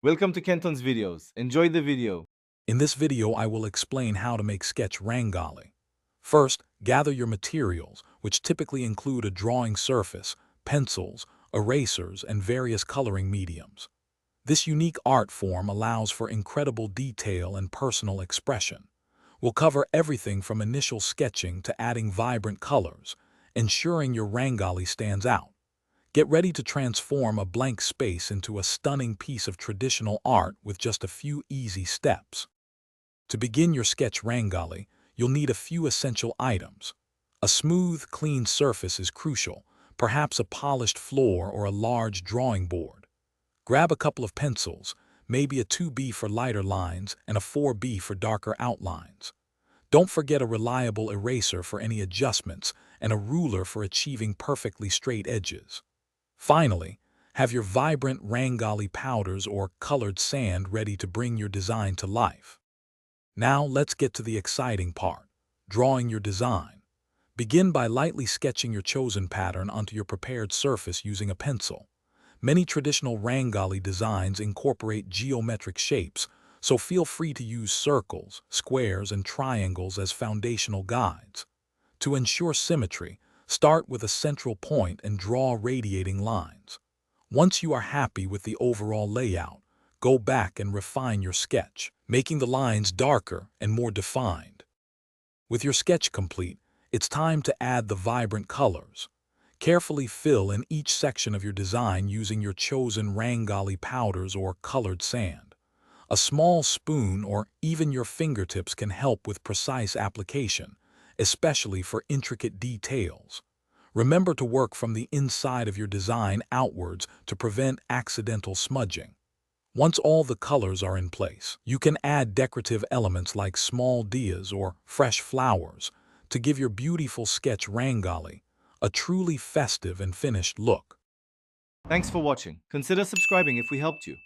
Welcome to Kenton's videos. Enjoy the video. In this video, I will explain how to make sketch Rangoli. First, gather your materials, which typically include a drawing surface, pencils, erasers, and various coloring mediums. This unique art form allows for incredible detail and personal expression. We'll cover everything from initial sketching to adding vibrant colors, ensuring your Rangoli stands out. Get ready to transform a blank space into a stunning piece of traditional art with just a few easy steps. To begin your sketch Rangoli, you'll need a few essential items. A smooth, clean surface is crucial, perhaps a polished floor or a large drawing board. Grab a couple of pencils, maybe a 2B for lighter lines and a 4B for darker outlines. Don't forget a reliable eraser for any adjustments and a ruler for achieving perfectly straight edges. Finally, have your vibrant Rangoli powders or colored sand ready to bring your design to life. Now let's get to the exciting part, drawing your design. Begin by lightly sketching your chosen pattern onto your prepared surface using a pencil. Many traditional Rangoli designs incorporate geometric shapes, so feel free to use circles, squares, and triangles as foundational guides. To ensure symmetry, start with a central point and draw radiating lines. Once you are happy with the overall layout, go back and refine your sketch, making the lines darker and more defined. With your sketch complete, it's time to add the vibrant colors. Carefully fill in each section of your design using your chosen Rangoli powders or colored sand. A small spoon or even your fingertips can help with precise application, especially for intricate details. Remember to work from the inside of your design outwards to prevent accidental smudging. Once all the colors are in place, you can add decorative elements like small dias or fresh flowers to give your beautiful sketch Rangoli a truly festive and finished look. Thanks for watching. Consider subscribing if we helped you.